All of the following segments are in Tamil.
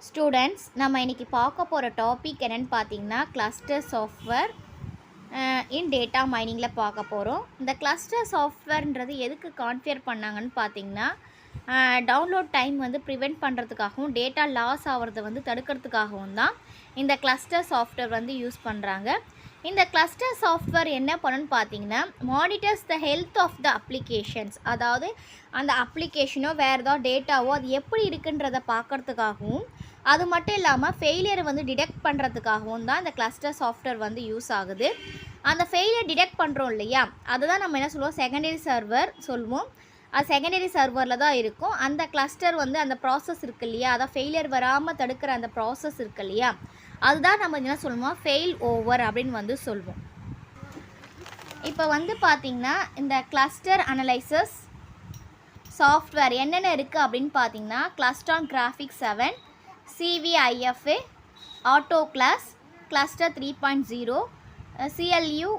ஸ்டூடெண்ட்ஸ், நம்ம இன்றைக்கி பார்க்க போகிற டாபிக் என்னென்னு பார்த்தீங்கன்னா கிளஸ்டர் சாஃப்ட்வேர் இன் டேட்டா மைனிங்கில் பார்க்க போகிறோம். இந்த கிளஸ்டர் சாஃப்ட்வேர்ன்றது எதுக்கு கான்ஃபிகர் பண்ணாங்கன்னு பார்த்தீங்கன்னா டவுன்லோட் டைம் வந்து ப்ரிவெண்ட் பண்ணுறதுக்காகவும் டேட்டா லாஸ் ஆகிறத வந்து தடுக்கிறதுக்காகவும் தான் இந்த கிளஸ்டர் சாஃப்ட்வேர் வந்து யூஸ் பண்ணுறாங்க. இந்த கிளஸ்டர் சாஃப்ட்வேர் என்ன பண்ணுன்னு பார்த்தீங்கன்னா monitors the health of the applications, அதாவது அந்த அப்ளிகேஷனோ வேறு ஏதாவது டேட்டாவோ அது எப்படி இருக்குன்றதை பார்க்குறதுக்காகவும் அது மட்டும் இல்லாமல் ஃபெயிலியரை வந்து டிடெக்ட் பண்ணுறதுக்காகவும் தான் இந்த கிளஸ்டர் சாஃப்ட்வேர் வந்து யூஸ் ஆகுது. அந்த ஃபெயிலியர் டிடெக்ட் பண்ணுறோம் இல்லையா, அதுதான் நம்ம என்ன சொல்லுவோம் செகண்டரி சர்வர் சொல்லுவோம். அது செகண்டரி சர்வரில் தான் இருக்கும். அந்த கிளஸ்டர் வந்து அந்த ப்ராசஸ் இருக்குது இல்லையா, அதை ஃபெயிலியர் வராமல் தடுக்கிற அந்த ப்ராசஸ் இருக்குது இல்லையா, அதுதான் நம்ம என்ன சொல்லுவோம் ஃபெயில் ஓவர் அப்படின்னு வந்து சொல்லுவோம். இப்போ வந்து பார்த்திங்கன்னா இந்த கிளஸ்டர் அனலைசஸ் சாஃப்ட்வேர் என்னென்ன இருக்குது அப்படின்னு பார்த்தீங்கன்னா Clustan graphics 7, CVIFA, auto class, cluster 3.0, CLU,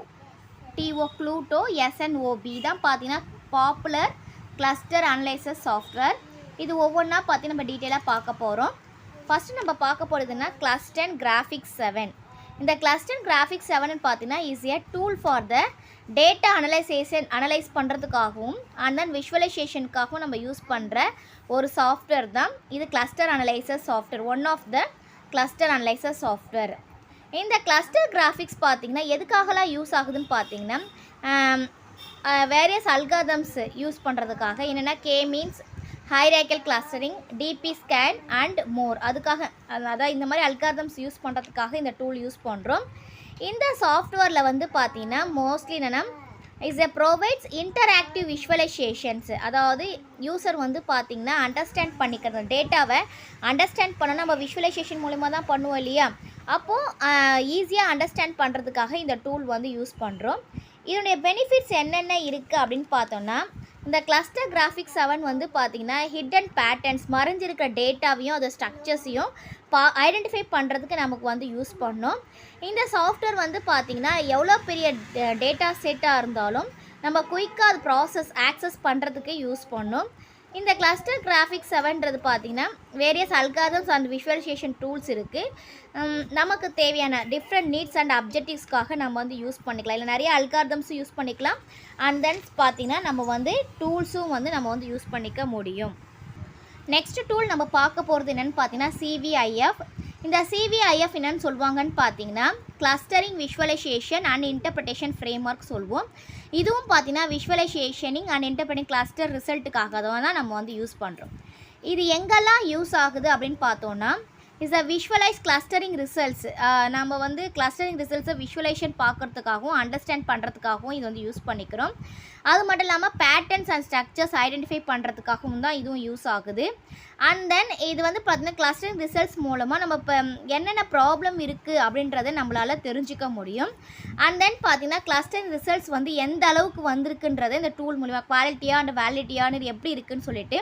TO CLUTO, SNOB தான் பார்த்தீங்கன்னா பாப்புலர் கிளஸ்டர் அனலைசஸ் சாஃப்ட்வேர். இது ஒவ்வொன்றா பார்த்து நம்ம டீட்டெயிலாக பார்க்க போகிறோம். ஃபஸ்ட்டு நம்ம பார்க்க போகிறதுனா கிளஸ்டன் கிராஃபிக்ஸ் 7. இந்த கிளஸ்டன் கிராஃபிக்ஸ் 7ன்னு பார்த்தீங்கன்னா is a tool for the data analyse பண்ணுறதுக்காகவும் அண்ட் தென் விஷுவலைசேஷனுக்காகவும் நம்ம யூஸ் பண்ணுற ஒரு சாஃப்ட்வேர் தான் இது cluster analyser software, one of the cluster analyser software. இந்த கிளஸ்டர் கிராஃபிக்ஸ் பார்த்திங்கன்னா எதுக்காகலாம் யூஸ் ஆகுதுன்னு பார்த்தீங்கன்னா வேரியஸ் அல்காரிதம்ஸ் யூஸ் பண்ணுறதுக்காக, என்னென்னா means hierarchical clustering, DB scan and more, அதுக்காக அதாவது இந்த மாதிரி அல்காரிதம்ஸ் யூஸ் பண்ணுறதுக்காக இந்த டூல் யூஸ் பண்ணுறோம். இந்த சாஃப்ட்வேரில் வந்து பார்த்தீங்கன்னா மோஸ்ட்லி என்னென்னா ப்ரொவைட்ஸ் இன்டராக்டிவ் விஷுவலைசேஷன்ஸ், அதாவது யூசர் வந்து பார்த்திங்கன்னா அண்டர்ஸ்டாண்ட் பண்ணிக்கிறது, டேட்டாவை அண்டர்ஸ்டாண்ட் பண்ணணும். நம்ம விஷுவலைசேஷன் மூலிமா தான் பண்ணுவோம் இல்லையா, அப்போது ஈஸியாக அண்டர்ஸ்டாண்ட் பண்ணுறதுக்காக இந்த டூல் வந்து யூஸ் பண்ணுறோம். இதனுடைய பெனிஃபிட்ஸ் என்னென்ன இருக்குது அப்படின்னு பார்த்தோன்னா இந்த கிளஸ்டர் கிராஃபிக்ஸ் 7 வந்து பார்த்திங்கன்னா ஹிடன் பேட்டர்ன்ஸ், மறைஞ்சிருக்கிற டேட்டாவையும் அதை ஸ்ட்ரக்சர்ஸையும் ஐடென்டிஃபை பண்ணுறதுக்கு நமக்கு வந்து யூஸ் பண்ணோம். இந்த சாஃப்ட்வேர் வந்து பார்த்திங்கன்னா எவ்வளோ பெரிய டேட்டா செட்டாக இருந்தாலும் நம்ம குயிக்காக அது ப்ராசஸ் ஆக்சஸ் பண்ணுறதுக்கு யூஸ் பண்ணோம். இந்த கிளஸ்டர் கிராஃபிக்ஸ் 7ன்றது பார்த்திங்கன்னா various algorithms and visualization tools இருக்குது. நமக்கு தேவையான டிஃப்ரெண்ட் நீட்ஸ் அண்ட் அப்ஜெக்டிவ்ஸ்க்காக நம்ம வந்து யூஸ் பண்ணிக்கலாம். இல்லை நிறைய அல்காரிதம்ஸும் யூஸ் பண்ணிக்கலாம். அண்ட் தென் பார்த்திங்கன்னா நம்ம வந்து டூல்ஸும் வந்து நம்ம வந்து யூஸ் பண்ணிக்க முடியும். நெக்ஸ்ட் டூல் நம்ம பார்க்க போகிறது என்னென்னு பார்த்தீங்கன்னா CVIF. இந்த CVIF என்னென்னு சொல்லுவாங்கன்னு பார்த்தீங்கன்னா clustering visualization and interpretation framework சொல்லுவோம். இதுவும் பார்த்தீங்கன்னா விஷுவலைசேஷனிங் அண்ட் இன்டர்பிரிட்டிங் கிளஸ்டர் ரிசல்ட்டுக்காக தான் நம்ம வந்து யூஸ் பண்ணுறோம். இது எங்கெல்லாம் யூஸ் ஆகுது அப்படின்னு பார்த்தோன்னா is a visualise clustering results. நம்ம வந்து கிளஸ்டரிங் ரிசல்ட்ஸை விஷுவலைசேஷன் பார்க்குறதுக்காகவும் அண்டர்ஸ்டாண்ட் பண்ணுறதுக்காகவும் இது வந்து யூஸ் பண்ணிக்கிறோம். அது மட்டும் இல்லாமல் பேட்டர்ன்ஸ் அண்ட் ஸ்ட்ரக்சர்ஸ் ஐடென்டிஃபை பண்ணுறதுக்காகவும் தான் இதுவும் யூஸ் ஆகுது. அண்ட் தென் இது வந்து பார்த்திங்கன்னா கிளஸ்டரிங் ரிசல்ட்ஸ் மூலமாக நம்ம இப்போ என்னென்ன ப்ராப்ளம் இருக்குது அப்படின்றத நம்மளால் தெரிஞ்சிக்க முடியும். அண்ட் தென் பார்த்திங்கன்னா கிளஸ்டரிங் ரிசல்ட்ஸ் வந்து எந்த அளவுக்கு வந்திருக்குன்றதை இந்த டூல் மூலிமா குவாலிட்டியாக அண்ட் வேலிடியான எப்படி இருக்குதுன்னு சொல்லிட்டு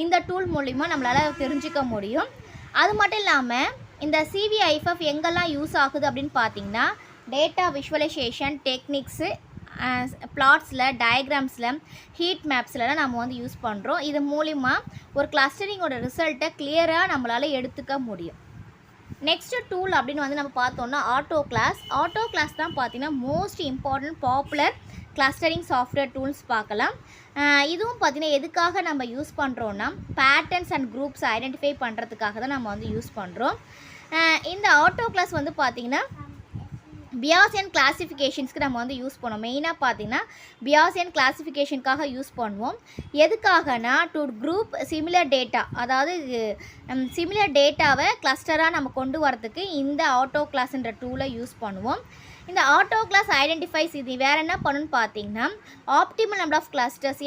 இந்த டூல் மூலிமா நம்மளால் தெரிஞ்சிக்க முடியும். அது மட்டும் இல்லாமல் இந்த CVIF எங்கெல்லாம் யூஸ் ஆகுது அப்படின்னு பார்த்தீங்கன்னா டேட்டா விஷுவலைசேஷன் டெக்னிக்ஸு, பிளாட்ஸில், டயக்ராம்ஸில், ஹீட் மேப்ஸ்லாம் நம்ம வந்து யூஸ் பண்ணுறோம். இது மூலிமா ஒரு கிளஸ்டரிங்கோட ரிசல்ட்டை கிளியராக நம்மளால் எடுத்துக்க முடியும். நெக்ஸ்ட்டு டூல் அப்படின்னு வந்து நம்ம பார்த்தோன்னா ஆட்டோ கிளாஸ் தான் பார்த்தீங்கன்னா most important popular clustering software tools பார்க்கலாம். இதுவும் பார்த்திங்கன்னா எதுக்காக நம்ம யூஸ் பண்ணுறோன்னா பேட்டர்ன்ஸ் அண்ட் குரூப்ஸ் ஐடென்டிஃபை பண்ணுறதுக்காக தான் நம்ம வந்து யூஸ் பண்ணுறோம். இந்த ஆட்டோ கிளாஸ் வந்து பார்த்திங்கன்னா பியாசியன் கிளாசிஃபிகேஷன்ஸ்க்கு நம்ம வந்து யூஸ் பண்ணுவோம். மெயினாக பார்த்திங்கன்னா பியாசியன் கிளாசிஃபிகேஷனுக்காக யூஸ் பண்ணுவோம். எதுக்காகனா டு குரூப் சிமிலர் டேட்டா, அதாவது சிமிலர் டேட்டாவை கிளஸ்டராக நம்ம கொண்டு வரதுக்கு இந்த ஆட்டோ கிளாஸ்ன்ற டூலை யூஸ் பண்ணுவோம். இந்த ஆட்டோ கிளாஸ் ஐடென்டிஃபைஸ் இது வேறு என்ன பண்ணுன்னு பார்த்தீங்கன்னா ஆப்டிமல் நம்பர் ஆஃப் கிளஸ்டர்ஸ்,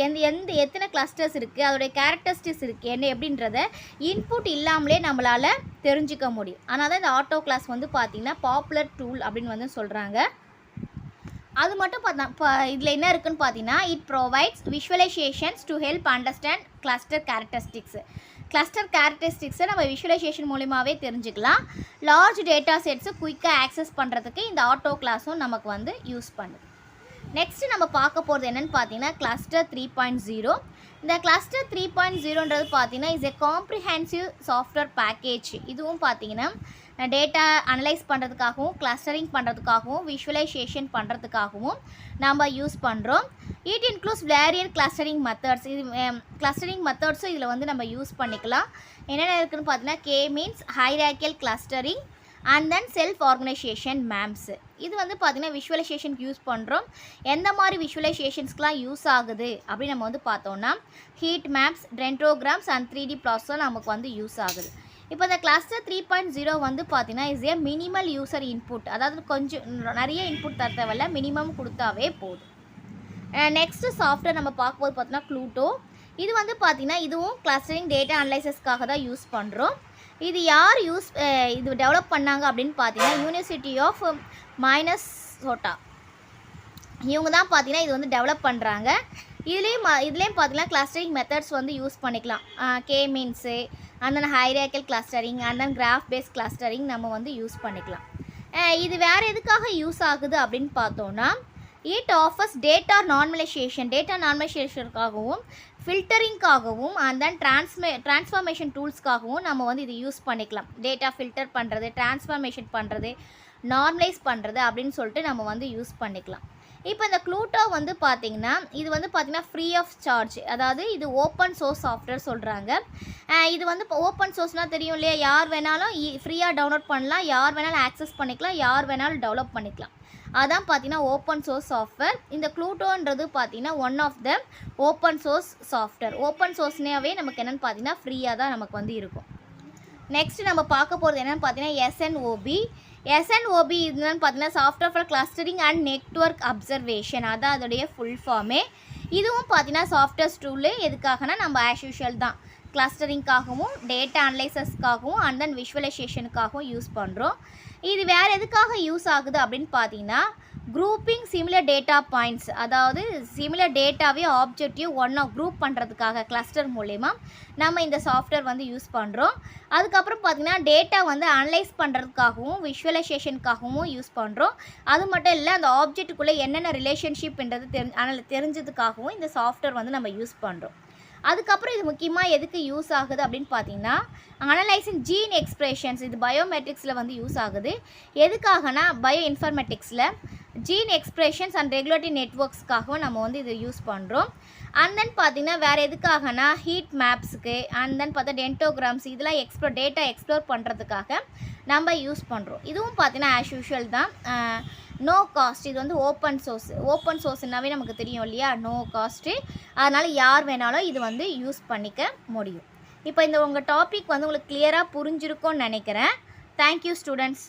எத்தனை கிளஸ்டர்ஸ் இருக்குது, அதோடைய கேரக்டரிஸ்டிக்ஸ் இருக்குது என்ன எப்படின்றத இன்புட் இல்லாமலே நம்மளால் தெரிஞ்சிக்க முடியும். ஆனால் தான் இந்த ஆட்டோ கிளாஸ் வந்து பார்த்திங்கன்னா பாப்புலர் டூல் அப்படின்னு வந்து சொல்கிறாங்க. அது மட்டும் பார்த்தா இதில் என்ன இருக்குதுன்னு பார்த்தீங்கன்னா it provides visualisations to help understand cluster கேரக்டரிஸ்டிக்ஸை நம்ம விஷுவலைசேஷன் மூலிமாவே தெரிஞ்சுக்கலாம். லார்ஜ் டேட்டா செட்ஸு குயிக்காக ஆக்சஸ் பண்ணுறதுக்கு இந்த ஆட்டோ கிளாஸும் நமக்கு வந்து யூஸ் பண்ணுது. நெக்ஸ்ட்டு நம்ம பார்க்க போகிறது என்னென்னு பார்த்தீங்கன்னா கிளஸ்டர் 3.0. இந்த கிளஸ்டர் 3.0ன்றது பார்த்தீங்கன்னா is a comprehensive software package. இதுவும் பார்த்தீங்கன்னா டேட்டா அனலைஸ் பண்ணுறதுக்காகவும் கிளஸ்டரிங் பண்ணுறதுக்காகவும் விஷுவலைசேஷன் பண்ணுறதுக்காகவும் நம்ம யூஸ் பண்ணுறோம். It includes variant clustering methods. இது கிளஸ்டரிங் மெத்தட்ஸும் இதில் வந்து நம்ம யூஸ் பண்ணிக்கலாம். என்னென்ன இருக்குதுன்னு பார்த்தீங்கன்னா K means hierarchical clustering and then self organisation maps. இது வந்து பார்த்திங்கன்னா விஷுவலைசேஷனுக்கு யூஸ் பண்ணுறோம். எந்த மாதிரி விஷுவலைசேஷன்ஸ்க்கெலாம் யூஸ் ஆகுது அப்படின்னு நம்ம வந்து பார்த்தோன்னா ஹீட் மேப்ஸ், டென்ட்ரோகிராம்ஸ் அண்ட் 3D ப்ளாட்ஸும் நமக்கு வந்து யூஸ் ஆகுது. இப்போ இந்த கிளஸ்டர் 3.0 வந்து பார்த்திங்கன்னா is a minimal user input. அதாவது கொஞ்சம் நிறைய இன்புட் தர தேவையில்ல, மினிமம் கொடுத்தாவே போதும். நெக்ஸ்ட்டு சாஃப்ட்வேர் நம்ம பார்க்கும்போது பார்த்தோன்னா ப்ளூட்டோ. இது வந்து பார்த்திங்கன்னா இதுவும் கிளஸ்டரிங் டேட்டா அனலைசிஸ்க்காக தான் யூஸ் பண்ணுறோம். இது யார் இது டெவலப் பண்ணாங்க அப்படின்னு பார்த்தீங்கன்னா யூனிவர்சிட்டி ஆஃப் மைனசோட்டா. இவங்க தான் பார்த்தீங்கன்னா இது வந்து டெவலப் பண்ணுறாங்க. இதுலேயும் பார்த்தீங்கன்னா கிளஸ்டரிங் மெத்தட்ஸ் வந்து யூஸ் பண்ணிக்கலாம். K means and then hierarchical clustering and then graph base clustering நம்ம வந்து யூஸ் பண்ணிக்கலாம். இது வேறு எதுக்காக யூஸ் ஆகுது அப்படின்னு பார்த்தோன்னா இட் ஆஃபர்ஸ் டேட்டா நார்மலைசேஷனுக்காகவும் ஃபில்டரிங்காகவும் அண்ட் தென் ட்ரான்ஸ்ஃபார்மேஷன் டூல்ஸ்க்காகவும் நம்ம வந்து இது யூஸ் பண்ணிக்கலாம். டேட்டா ஃபில்டர் பண்ணுறது, ட்ரான்ஸ்ஃபார்மேஷன் பண்ணுறது, நார்மலைஸ் பண்ணுறது அப்படின்னு சொல்லிட்டு நம்ம வந்து யூஸ் பண்ணிக்கலாம். இப்போ இந்த ப்ளூட்டோ வந்து பார்த்திங்கன்னா இது வந்து பார்த்திங்கன்னா ஃப்ரீ ஆஃப் சார்ஜ். அதாவது இது ஓப்பன் சோர்ஸ் சாஃப்ட்வேர் சொல்கிறாங்க. இது வந்து இப்போ ஓப்பன் சோர்ஸ்னால் தெரியும் இல்லையா, யார் வேணாலும் ஃப்ரீயாக டவுன்லோட் பண்ணலாம், யார் வேணாலும் ஆக்சஸ் பண்ணிக்கலாம், யார் வேணாலும் டெவலப் பண்ணிக்கலாம். அதான் பார்த்தீங்கன்னா ஓப்பன் சோர்ஸ் சாஃப்ட்வேர். இந்த ப்ளூட்டோன்றது பார்த்தீங்கன்னா one of the open source software. Open சோர்ஸ்னாவே நமக்கு என்னென்னு பார்த்தீங்கன்னா ஃப்ரீயாக தான் நமக்கு வந்து இருக்கும். நெக்ஸ்ட் நம்ம பார்க்க போகிறது என்னென்னு பார்த்தீங்கன்னா எஸ்என்ஓபி. எஸ்என்ஓபி இதுன்னு பார்த்தீங்கன்னா software for clustering and network observation. அதான் அதோடைய ஃபுல் ஃபார்மே. இதுவும் பார்த்தீங்கன்னா சாஃப்ட்வேர் டூலு. எதுக்காகனா நம்ம ஆஸ் யூஷுவல் தான் கிளஸ்டரிங்காகவும் டேட்டா அனலைசஸ்க்காகவும் அண்ட் தென் விஷுவலைசேஷனுக்காகவும் யூஸ் பண்ணுறோம். இது வேறு எதுக்காக யூஸ் ஆகுது அப்படின்னு பார்த்தீங்கன்னா குரூப்பிங் சிமிலர் டேட்டா பாயிண்ட்ஸ். அதாவது சிமிலர் டேட்டாவே ஆப்ஜெக்டிவ் குரூப் பண்ணுறதுக்காக கிளஸ்டர் மூலமா நம்ம இந்த சாஃப்ட்வேர் வந்து யூஸ் பண்ணுறோம். அதுக்கப்புறம் பார்த்திங்கன்னா டேட்டா வந்து அனலைஸ் பண்ணுறதுக்காகவும் விஷுவலைசேஷனுக்காகவும் யூஸ் பண்ணுறோம். அது மட்டும் இல்லை, அந்த ஆப்ஜெக்ட்டுக்குள்ளே என்னென்ன ரிலேஷன்ஷிப்ன்றது தெரிஞ்சதுக்காகவும் இந்த சாஃப்ட்வேர் வந்து நம்ம யூஸ் பண்ணுறோம். அதுக்கப்புறம் இது முக்கியமாக எதுக்கு யூஸ் ஆகுது அப்படின்னு பார்த்தீங்கன்னா அனலைசிங் ஜீன் எக்ஸ்பிரஷன்ஸ். இது பயோமெட்ரிக்ஸில் வந்து யூஸ் ஆகுது. எதுக்காகனா பயோ இன்ஃபர்மேட்டிக்ஸில் ஜீன் எக்ஸ்பிரஷன்ஸ் அண்ட் ரெகுலேட்டரி நெட்வொர்க்ஸ்க்காகவும் நம்ம வந்து இது யூஸ் பண்ணுறோம். அண்ட் தென் பார்த்திங்கன்னா வேறு எதுக்காகனா ஹீட் மேப்ஸுக்கு அண்ட் தென் பார்த்தா டென்டோகிராம்ஸ் இதெல்லாம் டேட்டா எக்ஸ்ப்ளோர் பண்ணுறதுக்காக நம்ம யூஸ் பண்ணுறோம். இதுவும் பார்த்திங்கன்னா ஆஸ் யூஷுவல் தான், நோ காஸ்ட். இது வந்து ஓப்பன் சோர்ஸ்னாவே நமக்கு தெரியும் இல்லையா, நோ காஸ்ட்டு. அதனால் யார் வேணாலும் இது வந்து யூஸ் பண்ணிக்க முடியும். இப்போ உங்கள் டாபிக் வந்து உங்களுக்கு கிளியராக புரிஞ்சிருக்கும்னு நினைக்கிறேன். Thank you students.